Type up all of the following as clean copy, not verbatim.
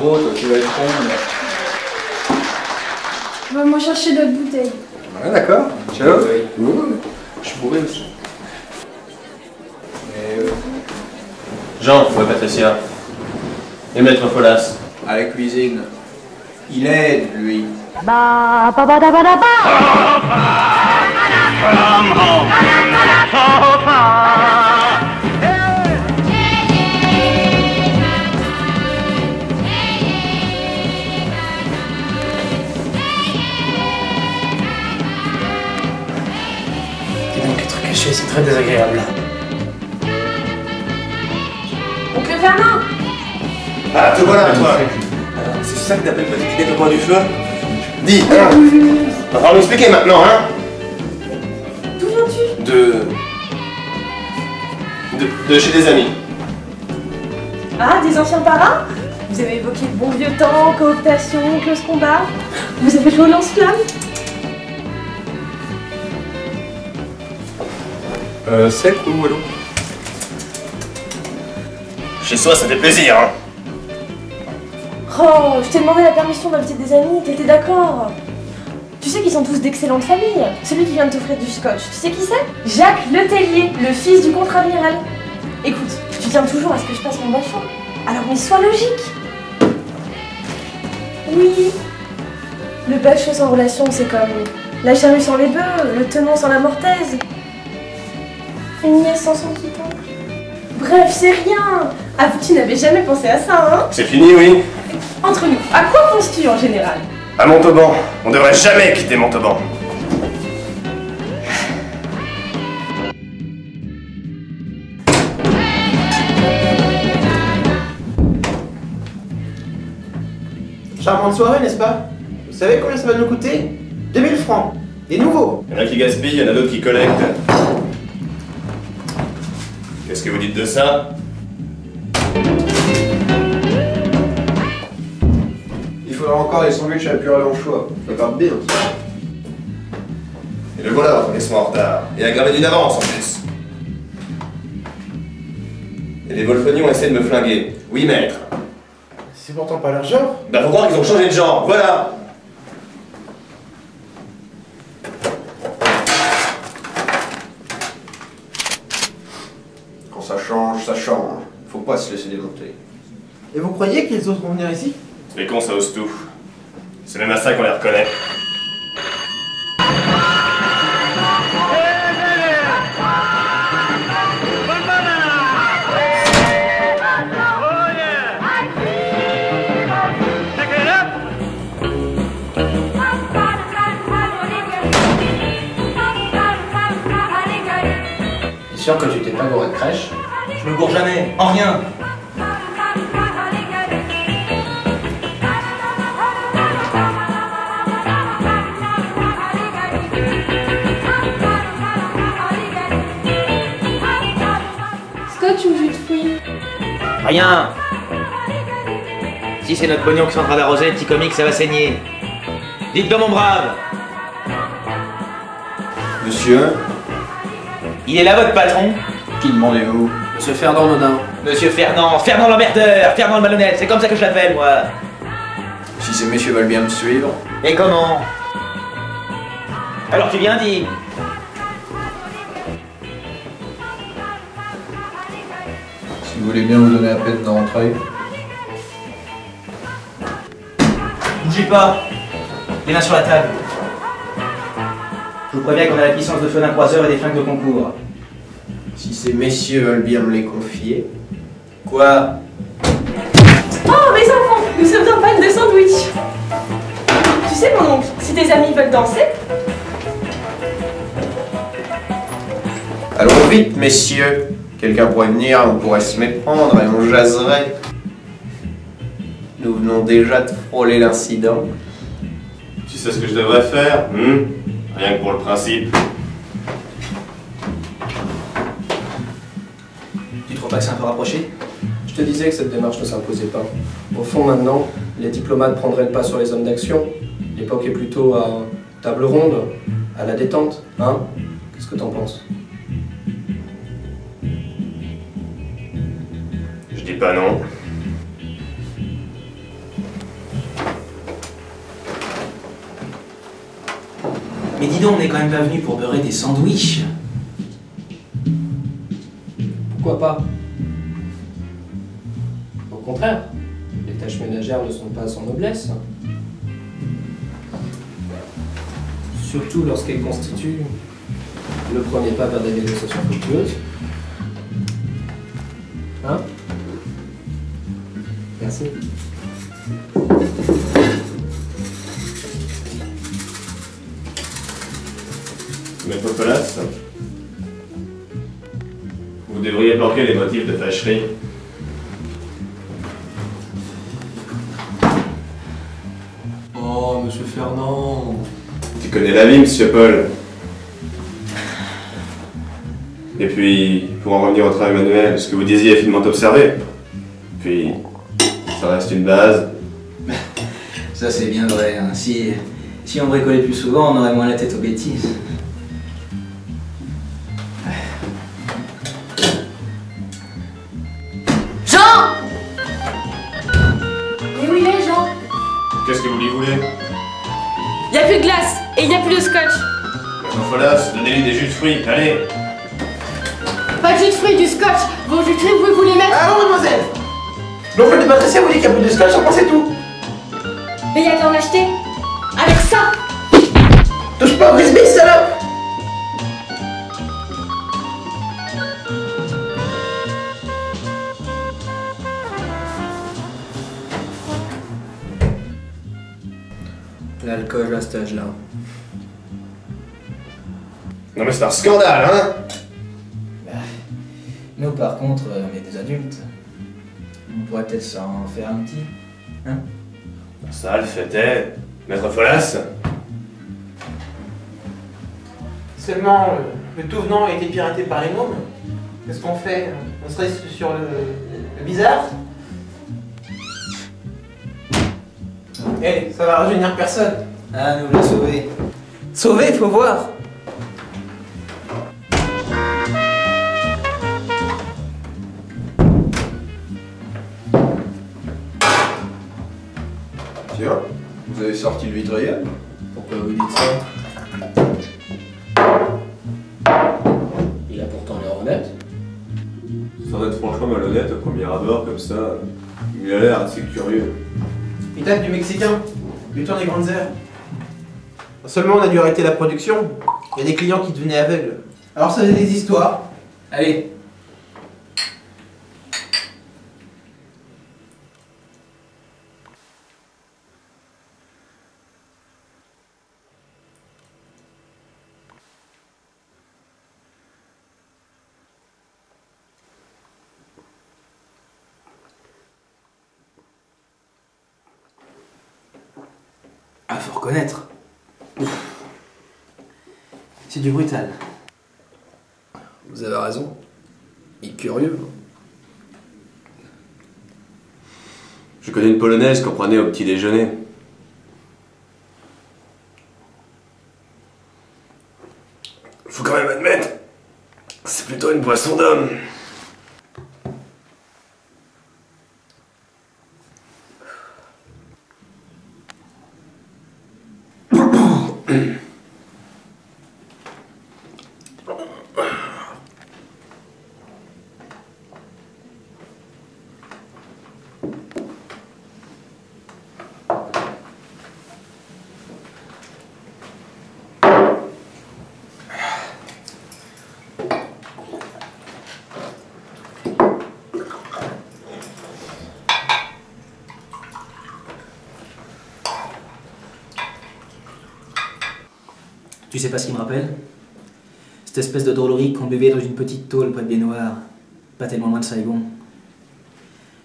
trop, toi tu vas être con. Va moi chercher d'autres bouteilles. Ouais, d'accord. Ciao. Oui. Je suis bourré aussi. Jean, ouais Patricia. Et Maître Folas. À la cuisine. Il aide, lui. Dis donc, être caché, c'est très désagréable. Oncle Fernand! Ah, te voilà, toi. C'est ça que t'appelles petite idée au coin du feu? Dis, alors, va falloir m'expliquer maintenant, hein? D'où viens-tu? De chez des amis. Ah, des anciens parrains? Vous avez évoqué le bon vieux temps, cooptation, close combat. Vous avez joué au lance-flamme? Sec ou Wallo? Chez soi, ça fait plaisir, hein? Oh, je t'ai demandé la permission d'inviter des amis, t'étais d'accord? Tu sais qu'ils sont tous d'excellentes familles. Celui qui vient de t'offrir du scotch, tu sais qui c'est? Jacques Letellier, le fils du contre-amiral. Écoute, tu tiens toujours à ce que je passe mon bachon. Alors mais sois logique. Oui. Le bachot sans relation, c'est comme la charrue sans les bœufs, le tenon sans la mortaise. Une nièce sans son petit oncle. Bref, c'est rien. Ah, tu n'avais jamais pensé à ça, hein? C'est fini, oui? Entre nous, à quoi penses-tu en général? À Montauban. On devrait jamais quitter Montauban. Charmante soirée, n'est-ce pas? Vous savez combien ça va nous coûter? 2000 francs. Des nouveaux. Il y en a qui gaspillent, il y en a d'autres qui collectent. Qu'est-ce que vous dites de ça? Il faudra encore les sandwichs à la purée d'anchois. Ça part bien. Et le voilà, laisse-moi en retard. Et aggravé d'une avance en plus. Et les Wolfonions essaient de me flinguer. Oui, maître. C'est pourtant pas leur genre. Bah, faut croire qu'ils ont changé de genre, voilà! Quand ça change, ça change. Faut pas se laisser démonter. Et vous croyez que les autres vont venir ici? Les cons, ça ose tout. C'est même à ça qu'on les reconnaît. T'es sûr que tu t'es pas gouré de crèche? Je me gourre jamais, en rien. Scotch ou jus de fruits? Rien. Si c'est notre pognon qui sont en train d'arroser, le petit comique, ça va saigner. Dites donc, mon brave. Monsieur, Il est là, votre patron? qui demandez-vous? Monsieur Fernand Nodin. Monsieur Fernand, Fernand l'emmerdeur, Fernand le malhonnête, c'est comme ça que je l'appelle, moi. Si ces messieurs veulent bien me suivre. Et comment? Alors tu viens, dis. Si vous voulez bien vous donner la peine d'entrer. Bougez pas. Les mains sur la table. Je vous préviens qu'on a la puissance de feu d'un croiseur et des flingues de concours. Si ces messieurs veulent bien me les confier. Quoi? Oh, mes enfants, nous sommes en panne de sandwich. Tu sais, mon oncle, si tes amis veulent danser, Allons vite, messieurs. Quelqu'un pourrait venir, on pourrait se méprendre et on jaserait. Nous venons déjà de frôler l'incident. Tu sais ce que je devrais faire? Rien que pour le principe. Tu trouves pas que c'est un peu rapproché? Je te disais que cette démarche ne s'imposait pas. Au fond, maintenant, les diplomates prendraient le pas sur les hommes d'action. L'époque est plutôt à table ronde, à la détente, hein? Qu'est-ce que t'en penses? Je dis pas non. Mais dis donc, on est quand même pas venu pour beurrer des sandwichs. Pourquoi pas? Au contraire, les tâches ménagères ne sont pas sans noblesse. Surtout lorsqu'elles constituent le premier pas vers des négociations fructueuses. Hein? Merci. Maître Palace, vous devriez planquer les motifs de fâcherie. Oh, monsieur Fernand. Tu connais la vie, monsieur Paul. Et puis, pour en revenir au travail manuel, ce que vous disiez est finement observé. Puis, ça reste une base. Ça c'est bien vrai, hein. Si on bricolait plus souvent, on aurait moins la tête aux bêtises. Jean! Mais où il est, Jean? Qu'est-ce que vous lui voulez? Y a plus de glace et y a plus de scotch. Maître Palace, donnez-lui des jus de fruits, allez. Pas de jus de fruits, du scotch. Vos jus de fruits, vous les mettre? Ah non, mademoiselle! L'oncle de Patricia vous dit qu'il y a plus de scotch, on pensait tout. Mais y a qu'à en acheter. Avec ça! Touche pas au frisbee, salope! L'alcool à cet âge-là. Non mais c'est un scandale, hein? Nous par contre, on est des adultes. On pourrait peut-être s'en faire un petit. Hein? Ça le fait, Maître Palace. Seulement, le tout venant a été piraté par les mômes. Qu'est-ce qu'on fait? On serait sur le bizarre? Eh, ça va rajeunir personne. Ah, nous l'a sauvé. Sauvé, faut voir. Tiens, vous avez sorti le vitriol? Pourquoi vous dites ça? Il a pourtant l'air honnête. Sans être franchement malhonnête au premier abord comme ça, il a l'air assez curieux. Il date du Mexicain, du temps des grandes heures. Seulement, on a dû arrêter la production. Il y a des clients qui devenaient aveugles. Alors, ça faisait des histoires. Allez. Ah, faut reconnaître. C'est du brutal. Vous avez raison. Il est curieux. Je connais une polonaise qu'on prenait au petit déjeuner. Faut quand même admettre, c'est plutôt une boisson d'homme. Tu sais pas ce qu'il me rappelle? Cette espèce de drôlerie qu'on buvait dans une petite tôle près de Baignoire, pas tellement loin de Saigon.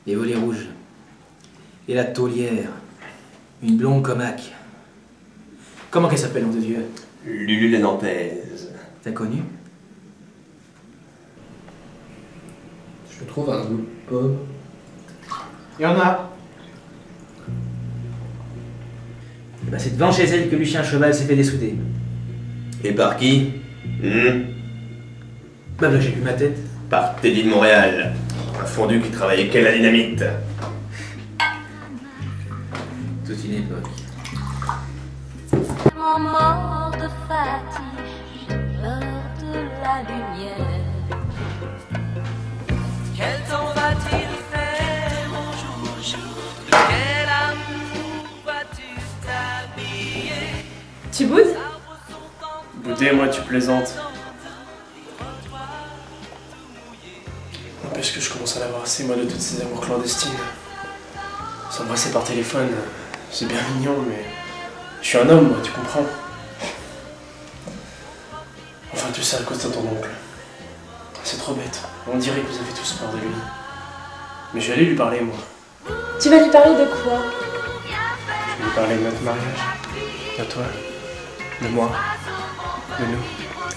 Les volets rouges. Et la taulière. Une blonde comaque. Comment qu'elle s'appelle, nom de Dieu? Lulu la Nantaise. T'as connu? Je trouve un goût de pomme. Il y en a. Eh ben, c'est devant chez elle que Lucien Cheval s'est fait dessouder. Et par qui? Bah là j'ai vu ma tête. Par Teddy de Montréal. Un fondu qui travaillait qu'à la dynamite. Toute une époque. Mort de de fatigue, j'ai peur de la lumière. Quel temps va-t-il faire aujourd'hui? De quel amour vas-tu t'habiller? Tu boudes? Bouder, moi tu plaisantes. N'empêche que je commence à l'avoir assez, moi, de toutes ces amours clandestines. S'embrasser par téléphone, c'est bien mignon, mais je suis un homme, moi, tu comprends? Enfin, tout ça à cause de ton oncle. C'est trop bête. On dirait que vous avez tous peur de lui. Mais je vais aller lui parler, moi. Tu vas lui parler de quoi? Je vais lui parler de notre mariage. De toi. De moi. De nous.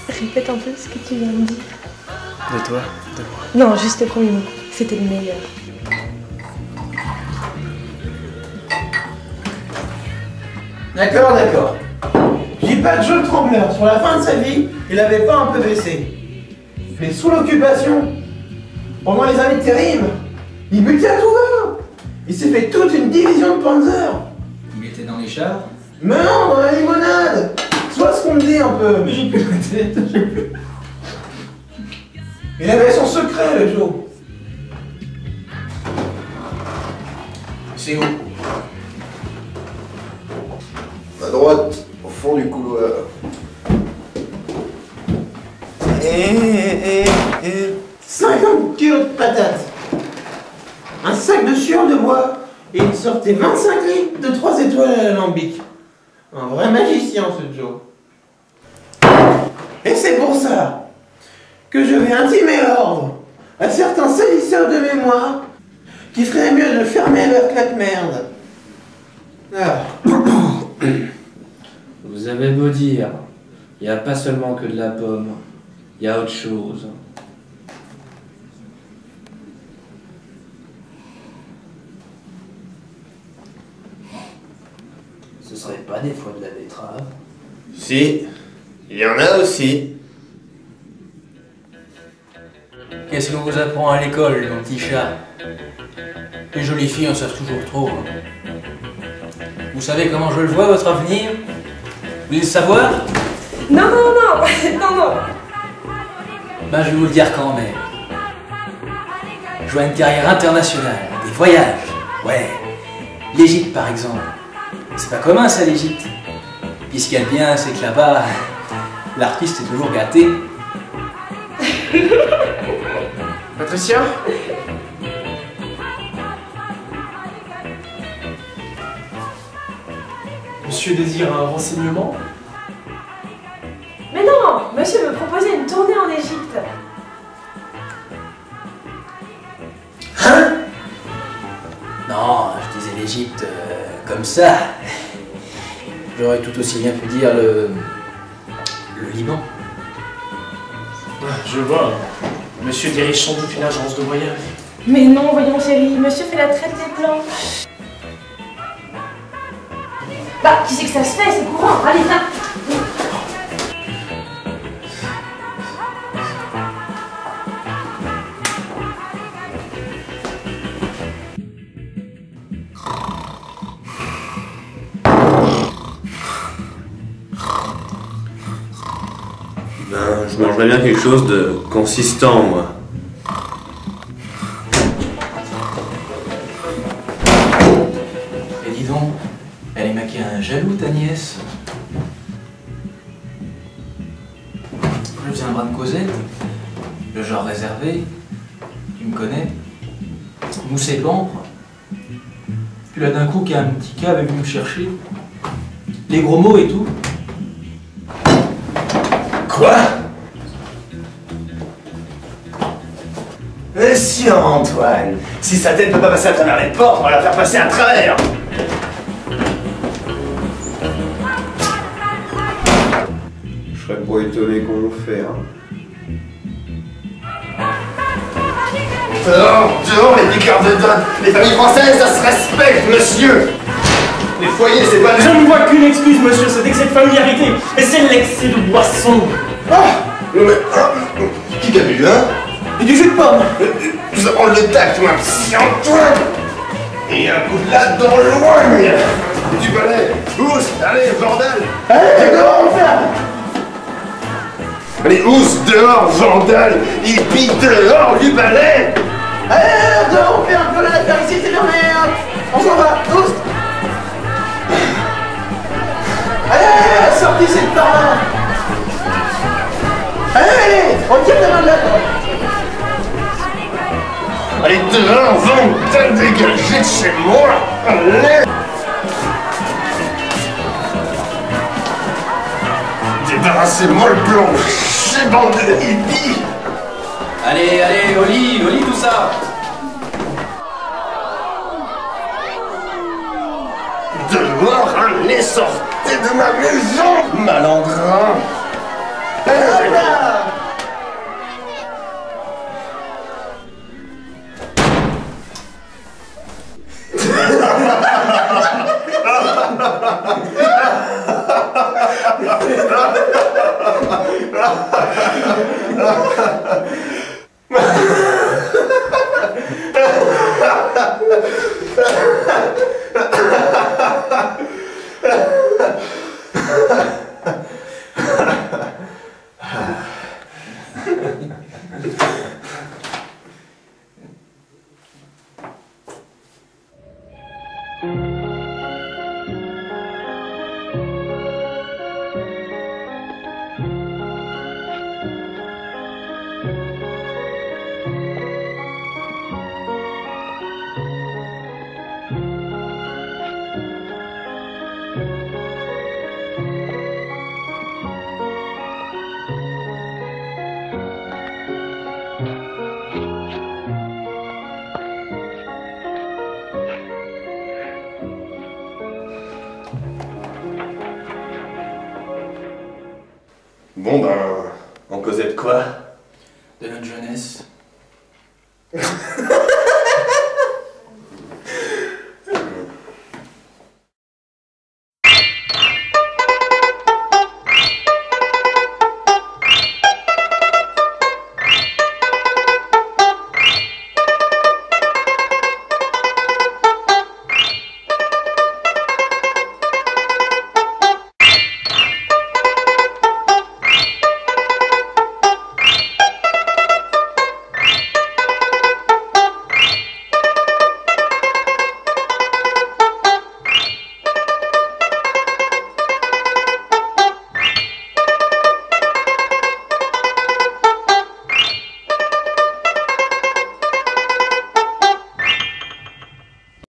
Répète un peu ce que tu viens de dire. De toi. De moi. Non, juste le premier mot. C'était le meilleur. D'accord, d'accord. Je dis pas que Joe le Trembleur, sur la fin de sa vie, il avait pas un peu baissé. Mais sous l'occupation, pendant les années terribles, il butait à tout va. Il s'est fait toute une division de Panzer. Il était dans les chars. Mais non, dans la limonade. Soit ce qu'on me dit un peu. Mais j'ai plus la tête, j'ai plus. Il avait son secret, le Joe. C'est où? À droite, au fond du couloir. 50 kilos de patates, un sac de sueur de bois et il sortait 25 litres de 3 étoiles à l'alambic. Un vrai magicien, ce Joe. Et c'est pour ça que je vais intimer l'ordre à certains salisseurs de mémoire qui ferait mieux de fermer leur claque-merde. Ah. Vous avez beau dire, il n'y a pas seulement que de la pomme, il y a autre chose. Ce serait pas des fois de la betterave? Si, il y en a aussi. Qu'est-ce qu'on vous apprend à l'école, mon petit chat? Les jolies filles en savent toujours trop. Vous savez comment je le vois, votre avenir? Vous voulez le savoir? Non, non, non, non, non. Ben, je vais vous le dire quand même. Je vois une carrière internationale, des voyages, ouais. L'Égypte, par exemple. C'est pas commun, ça, l'Égypte. Puis ce qu'il y a de bien, c'est que là-bas, l'artiste est toujours gâté. Patricia? Monsieur désire un renseignement? Mais non, monsieur me proposait une tournée en Égypte. Hein? Non, je disais l'Égypte comme ça. J'aurais tout aussi bien pu dire le Liban. Je vois. Monsieur dirige sans doute une agence de voyage. Mais non, voyons chérie, monsieur fait la traite des plans. Bah, qui c'est que ça se fait, c'est courant, allez, viens. Ben, je mangerais bien quelque chose de consistant, moi. Et dis donc, elle est maquée un jaloux, ta nièce. Je faisais un brin de causette, le genre réservé, tu me connais, moussé pampre. Puis là d'un coup, qu'il y a un petit cave est venu me chercher, les gros mots et tout. Quoi? Monsieur Antoine, si sa tête ne peut pas passer à travers les portes, on va la faire passer à travers. Je serais pas étonné qu'on le fait. Hein. Dehors, les piqueurs de dinde. Les familles françaises, ça se respecte, monsieur. Les foyers, c'est pas... Je ne vois qu'une excuse, monsieur, c'est d'excès de familiarité. Et c'est l'excès de boisson. Ah, mais... Qui a bu, hein? Et du jus de pomme. Tu vas prendre le tact, moi, petit Antoine. Et un coup de latte dans le loin. Du balai. Pousse, allez, bordel. Allez, comment on va faire? Allez, ous, dehors, vandale, hippie, dehors, du balai. Allez, dehors, on fait un peu la terre ici, c'est bien, merde. On s'en va, tous. Allez, sortez cette par là. Allez, on tire la main de là, quoi. Allez, dehors, vandale, dégagez de chez moi. Allez. Débarrassez-moi le plancher, bande de hippies. Allez, allez, au lit tout ça. Dehors, allez, sortez de ma maison, malandrin. Bon ben, on causait de quoi? De notre jeunesse.